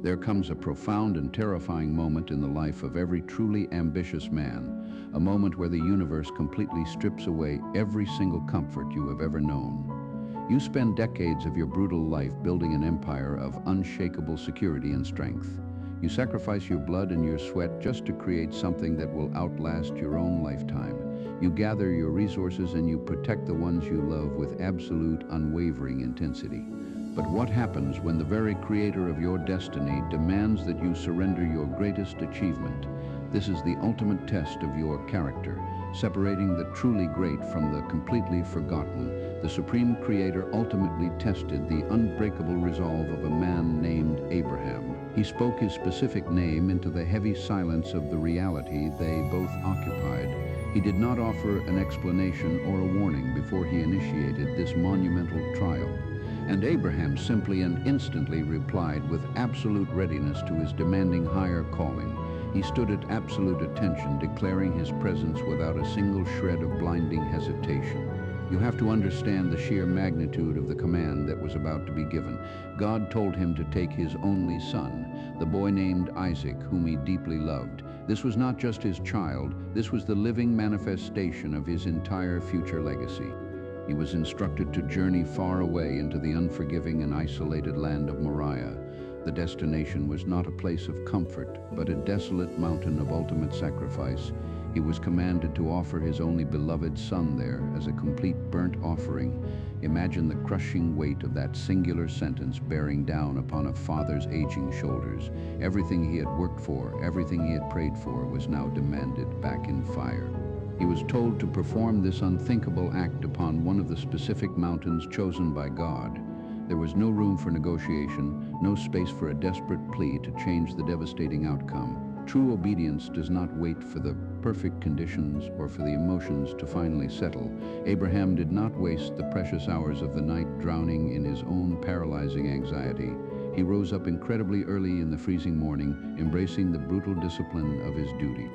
There comes a profound and terrifying moment in the life of every truly ambitious man, a moment where the universe completely strips away every single comfort you have ever known. You spend decades of your brutal life building an empire of unshakable security and strength. You sacrifice your blood and your sweat just to create something that will outlast your own lifetime. You gather your resources and you protect the ones you love with absolute, unwavering intensity. But what happens when the very creator of your destiny demands that you surrender your greatest achievement? This is the ultimate test of your character, separating the truly great from the completely forgotten. The Supreme Creator ultimately tested the unbreakable resolve of a man named Abraham. He spoke his specific name into the heavy silence of the reality they both occupied. He did not offer an explanation or a warning before he initiated this monumental trial. And Abraham simply and instantly replied with absolute readiness to his demanding higher calling. He stood at absolute attention, declaring his presence without a single shred of blinding hesitation. You have to understand the sheer magnitude of the command that was about to be given. God told him to take his only son, the boy named Isaac, whom he deeply loved. This was not just his child, this was the living manifestation of his entire future legacy. He was instructed to journey far away into the unforgiving and isolated land of Moriah. The destination was not a place of comfort, but a desolate mountain of ultimate sacrifice. He was commanded to offer his only beloved son there as a complete burnt offering. Imagine the crushing weight of that singular sentence bearing down upon a father's aging shoulders. Everything he had worked for, everything he had prayed for, was now demanded back in fire. He was told to perform this unthinkable act upon one of the specific mountains chosen by God. There was no room for negotiation, no space for a desperate plea to change the devastating outcome. True obedience does not wait for the perfect conditions or for the emotions to finally settle. Abraham did not waste the precious hours of the night drowning in his own paralyzing anxiety. He rose up incredibly early in the freezing morning, embracing the brutal discipline of his duty.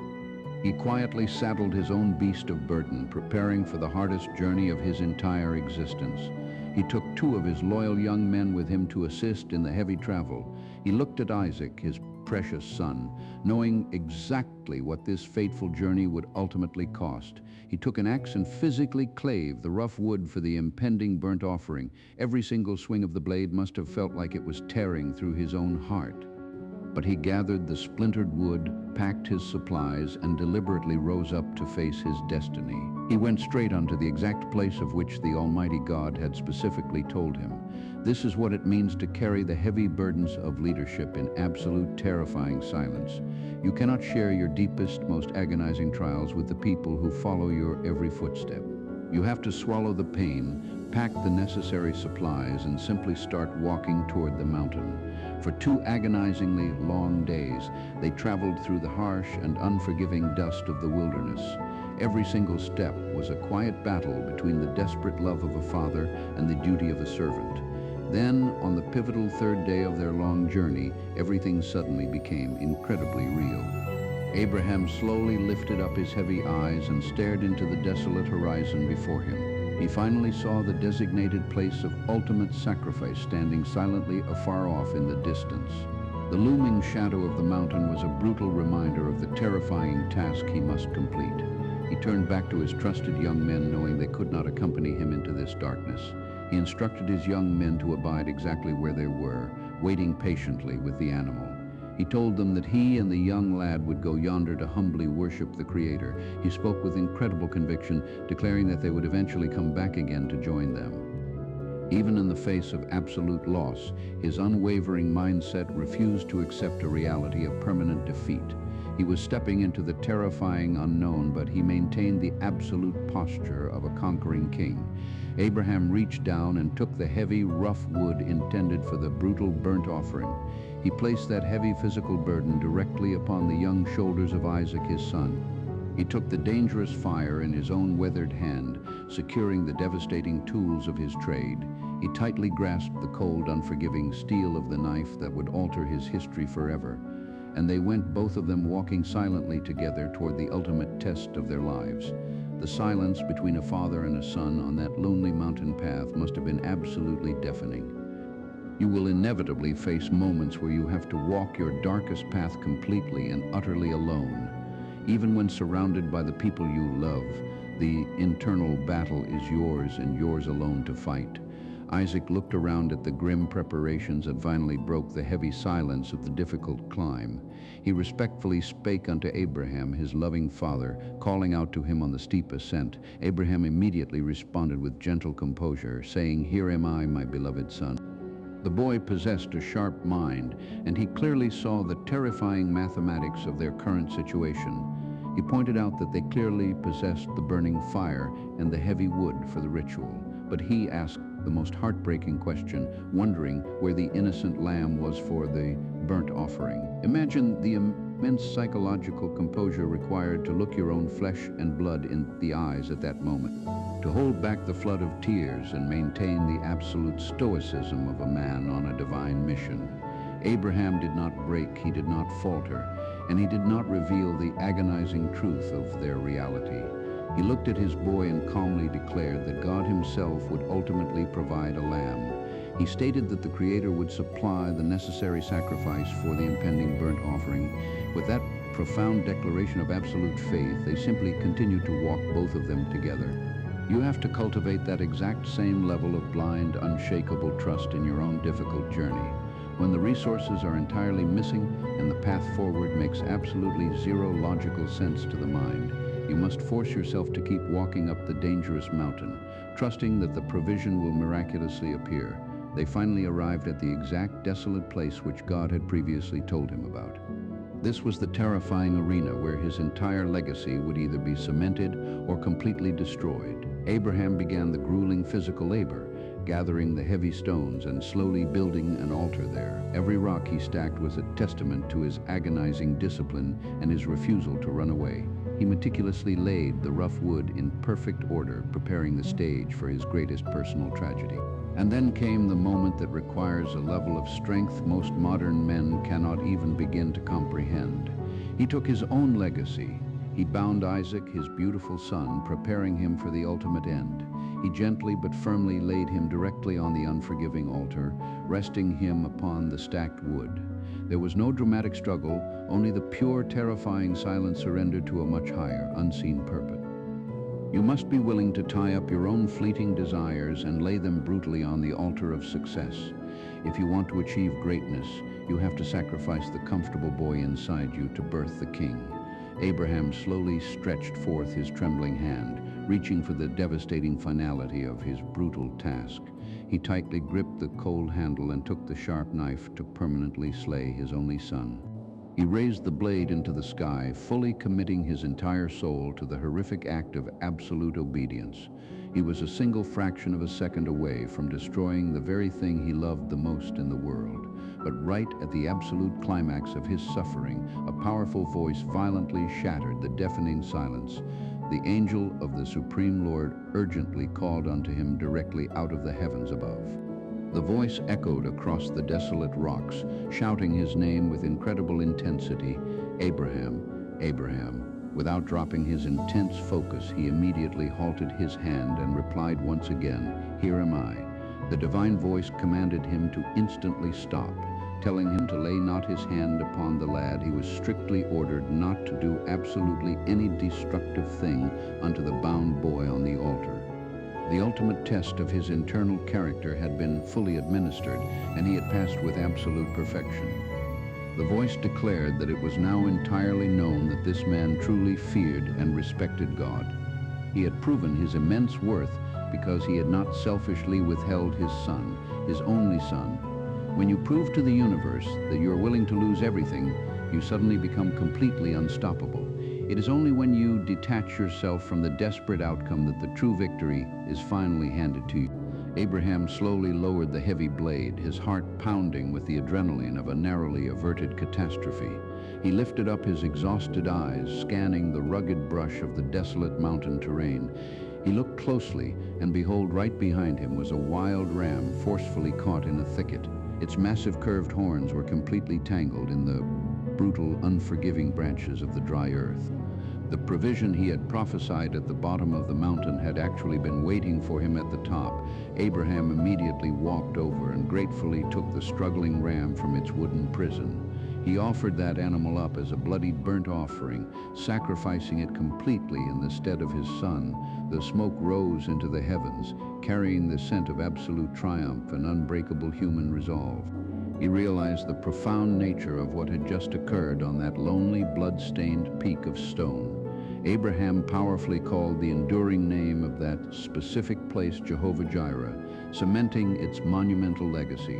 He quietly saddled his own beast of burden, preparing for the hardest journey of his entire existence. He took 2 of his loyal young men with him to assist in the heavy travel. He looked at Isaac, his precious son, knowing exactly what this fateful journey would ultimately cost. He took an axe and physically clave the rough wood for the impending burnt offering. Every single swing of the blade must have felt like it was tearing through his own heart. But he gathered the splintered wood, packed his supplies, and deliberately rose up to face his destiny. He went straight onto the exact place of which the Almighty God had specifically told him. This is what it means to carry the heavy burdens of leadership in absolute terrifying silence. You cannot share your deepest, most agonizing trials with the people who follow your every footstep. You have to swallow the pain, pack the necessary supplies, and simply start walking toward the mountain. For 2 agonizingly long days, they traveled through the harsh and unforgiving dust of the wilderness. Every single step was a quiet battle between the desperate love of a father and the duty of a servant. Then, on the pivotal 3rd day of their long journey, everything suddenly became incredibly real. Abraham slowly lifted up his heavy eyes and stared into the desolate horizon before him. He finally saw the designated place of ultimate sacrifice standing silently afar off in the distance. The looming shadow of the mountain was a brutal reminder of the terrifying task he must complete. He turned back to his trusted young men, knowing they could not accompany him into this darkness. He instructed his young men to abide exactly where they were, waiting patiently with the animal. He told them that he and the young lad would go yonder to humbly worship the Creator. He spoke with incredible conviction, declaring that they would eventually come back again to join them. Even in the face of absolute loss, his unwavering mindset refused to accept a reality of permanent defeat. He was stepping into the terrifying unknown, but he maintained the absolute posture of a conquering king. Abraham reached down and took the heavy, rough wood intended for the brutal burnt offering. He placed that heavy physical burden directly upon the young shoulders of Isaac, his son. He took the dangerous fire in his own weathered hand, securing the devastating tools of his trade. He tightly grasped the cold, unforgiving steel of the knife that would alter his history forever. And they went, both of them walking silently together toward the ultimate test of their lives. The silence between a father and a son on that lonely mountain path must have been absolutely deafening. You will inevitably face moments where you have to walk your darkest path completely and utterly alone. Even when surrounded by the people you love, the internal battle is yours and yours alone to fight. Isaac looked around at the grim preparations that finally broke the heavy silence of the difficult climb. He respectfully spake unto Abraham, his loving father, calling out to him on the steep ascent. Abraham immediately responded with gentle composure, saying, "Here am I, my beloved son." The boy possessed a sharp mind, and he clearly saw the terrifying mathematics of their current situation. He pointed out that they clearly possessed the burning fire and the heavy wood for the ritual, but he asked the most heartbreaking question, wondering where the innocent lamb was for the burnt offering. Imagine the immense psychological composure required to look your own flesh and blood in the eyes at that moment, to hold back the flood of tears and maintain the absolute stoicism of a man on a divine mission. Abraham did not break, he did not falter, and he did not reveal the agonizing truth of their reality. He looked at his boy and calmly declared that God himself would ultimately provide a lamb. He stated that the Creator would supply the necessary sacrifice for the impending burnt offering. With that profound declaration of absolute faith, they simply continued to walk both of them together. You have to cultivate that exact same level of blind, unshakable trust in your own difficult journey. When the resources are entirely missing and the path forward makes absolutely zero logical sense to the mind, you must force yourself to keep walking up the dangerous mountain, trusting that the provision will miraculously appear. They finally arrived at the exact desolate place which God had previously told him about. This was the terrifying arena where his entire legacy would either be cemented or completely destroyed. Abraham began the grueling physical labor, gathering the heavy stones and slowly building an altar there. Every rock he stacked was a testament to his agonizing discipline and his refusal to run away. He meticulously laid the rough wood in perfect order, preparing the stage for his greatest personal tragedy. And then came the moment that requires a level of strength most modern men cannot even begin to comprehend. He took his own legacy. He bound Isaac, his beautiful son, preparing him for the ultimate end. He gently but firmly laid him directly on the unforgiving altar, resting him upon the stacked wood. There was no dramatic struggle, only the pure, terrifying silent surrender to a much higher, unseen purpose. You must be willing to tie up your own fleeting desires and lay them brutally on the altar of success. If you want to achieve greatness, you have to sacrifice the comfortable boy inside you to birth the king. Abraham slowly stretched forth his trembling hand, reaching for the devastating finality of his brutal task. He tightly gripped the cold handle and took the sharp knife to permanently slay his only son. He raised the blade into the sky, fully committing his entire soul to the horrific act of absolute obedience. He was a single fraction of a second away from destroying the very thing he loved the most in the world. But right at the absolute climax of his suffering, a powerful voice violently shattered the deafening silence. The angel of the Supreme Lord urgently called unto him directly out of the heavens above. The voice echoed across the desolate rocks, shouting his name with incredible intensity, "Abraham, Abraham." Without dropping his intense focus, he immediately halted his hand and replied once again, "Here am I." The divine voice commanded him to instantly stop, telling him to lay not his hand upon the lad. He was strictly ordered not to do absolutely any destructive thing unto the bound boy on the altar. The ultimate test of his internal character had been fully administered, and he had passed with absolute perfection. The voice declared that it was now entirely known that this man truly feared and respected God. He had proven his immense worth because he had not selfishly withheld his son, his only son. When you prove to the universe that you are willing to lose everything, you suddenly become completely unstoppable. It is only when you detach yourself from the desperate outcome that the true victory is finally handed to you. Abraham slowly lowered the heavy blade, his heart pounding with the adrenaline of a narrowly averted catastrophe. He lifted up his exhausted eyes, scanning the rugged brush of the desolate mountain terrain. He looked closely, and behold, right behind him was a wild ram forcefully caught in a thicket. Its massive curved horns were completely tangled in the brutal, unforgiving branches of the dry earth. The provision he had prophesied at the bottom of the mountain had actually been waiting for him at the top. Abraham immediately walked over and gratefully took the struggling ram from its wooden prison. He offered that animal up as a bloody burnt offering, sacrificing it completely in the stead of his son. The smoke rose into the heavens, carrying the scent of absolute triumph and unbreakable human resolve. He realized the profound nature of what had just occurred on that lonely, blood-stained peak of stone. Abraham powerfully called the enduring name of that specific place Jehovah Jireh, cementing its monumental legacy.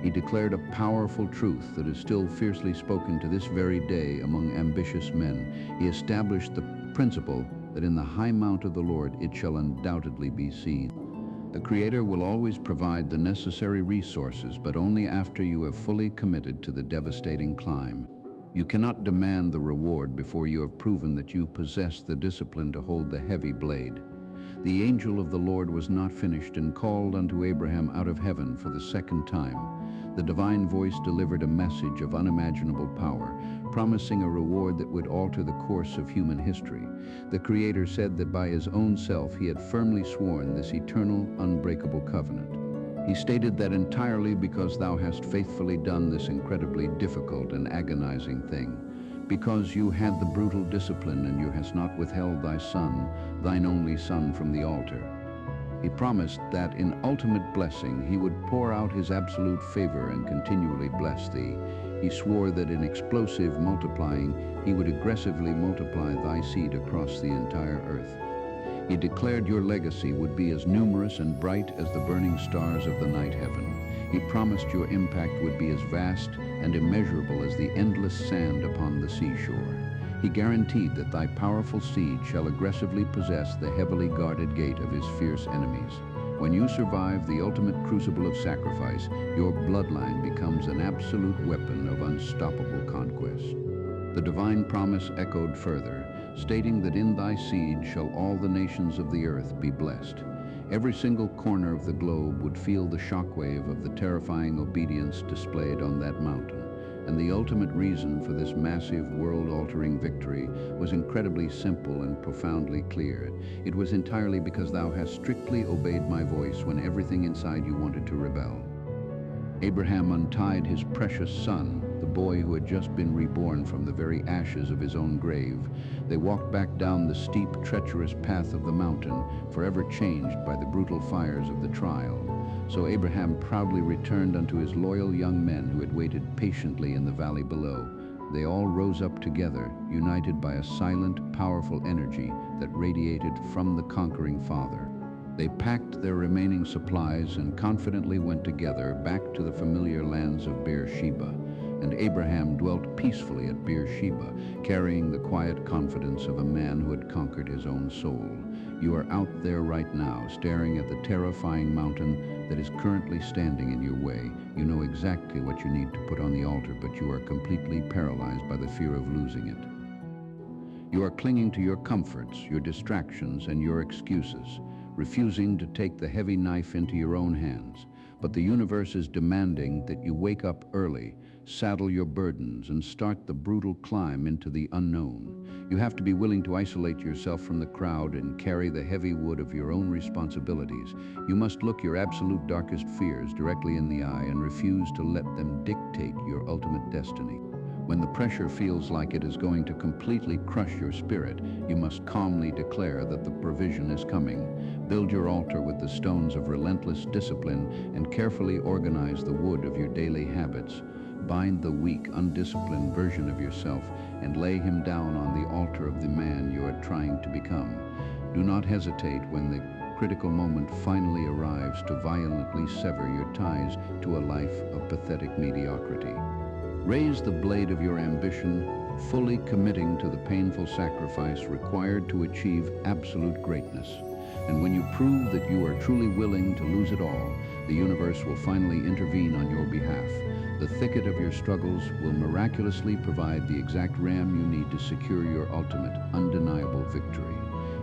He declared a powerful truth that is still fiercely spoken to this very day among ambitious men. He established the principle that in the high mount of the Lord it shall undoubtedly be seen. The Creator will always provide the necessary resources, but only after you have fully committed to the devastating climb. You cannot demand the reward before you have proven that you possess the discipline to hold the heavy blade. The angel of the Lord was not finished and called unto Abraham out of heaven for the second time. The divine voice delivered a message of unimaginable power, promising a reward that would alter the course of human history. The Creator said that by his own self he had firmly sworn this eternal, unbreakable covenant. He stated that entirely because thou hast faithfully done this incredibly difficult and agonizing thing, because you had the brutal discipline and you hast not withheld thy son, thine only son, from the altar. He promised that in ultimate blessing he would pour out his absolute favor and continually bless thee. He swore that in explosive multiplying he would aggressively multiply thy seed across the entire earth. He declared your legacy would be as numerous and bright as the burning stars of the night heaven. He promised your impact would be as vast and immeasurable as the endless sand upon the seashore. He guaranteed that thy powerful seed shall aggressively possess the heavily guarded gate of his fierce enemies. When you survive the ultimate crucible of sacrifice, your bloodline becomes an absolute weapon of unstoppable conquest. The divine promise echoed further, stating that in thy seed shall all the nations of the earth be blessed. Every single corner of the globe would feel the shockwave of the terrifying obedience displayed on that mountain. And the ultimate reason for this massive, world-altering victory was incredibly simple and profoundly clear. It was entirely because thou hast strictly obeyed my voice when everything inside you wanted to rebel. Abraham untied his precious son, the boy who had just been reborn from the very ashes of his own grave. They walked back down the steep, treacherous path of the mountain, forever changed by the brutal fires of the trial. So Abraham proudly returned unto his loyal young men who had waited patiently in the valley below. They all rose up together, united by a silent, powerful energy that radiated from the conquering Father. They packed their remaining supplies and confidently went together back to the familiar lands of Beersheba. And Abraham dwelt peacefully at Beersheba, carrying the quiet confidence of a man who had conquered his own soul. You are out there right now, staring at the terrifying mountain that is currently standing in your way. You know exactly what you need to put on the altar, but you are completely paralyzed by the fear of losing it. You are clinging to your comforts, your distractions, and your excuses, refusing to take the heavy knife into your own hands. But the universe is demanding that you wake up early, saddle your burdens, and start the brutal climb into the unknown. You have to be willing to isolate yourself from the crowd and carry the heavy wood of your own responsibilities. You must look your absolute darkest fears directly in the eye and refuse to let them dictate your ultimate destiny. When the pressure feels like it is going to completely crush your spirit, you must calmly declare that the provision is coming. Build your altar with the stones of relentless discipline and carefully organize the wood of your daily habits. Bind the weak, undisciplined version of yourself and lay him down on the altar of the man you are trying to become. Do not hesitate when the critical moment finally arrives to violently sever your ties to a life of pathetic mediocrity. Raise the blade of your ambition, fully committing to the painful sacrifice required to achieve absolute greatness. And when you prove that you are truly willing to lose it all, the universe will finally intervene on your behalf. The thicket of your struggles will miraculously provide the exact ram you need to secure your ultimate, undeniable victory.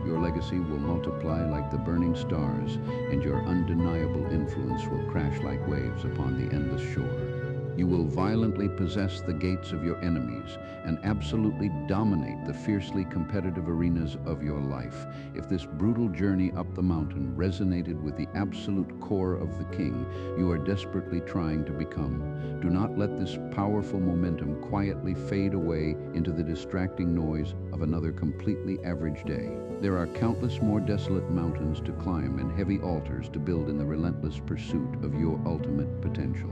Your legacy will multiply like the burning stars, and your undeniable influence will crash like waves upon the endless shore. You will violently possess the gates of your enemies and absolutely dominate the fiercely competitive arenas of your life. If this brutal journey up the mountain resonated with the absolute core of the king you are desperately trying to become, do not let this powerful momentum quietly fade away into the distracting noise of another completely average day. There are countless more desolate mountains to climb and heavy altars to build in the relentless pursuit of your ultimate potential.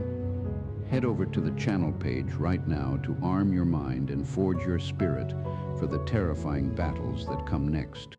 Head over to the channel page right now to arm your mind and forge your spirit for the terrifying battles that come next.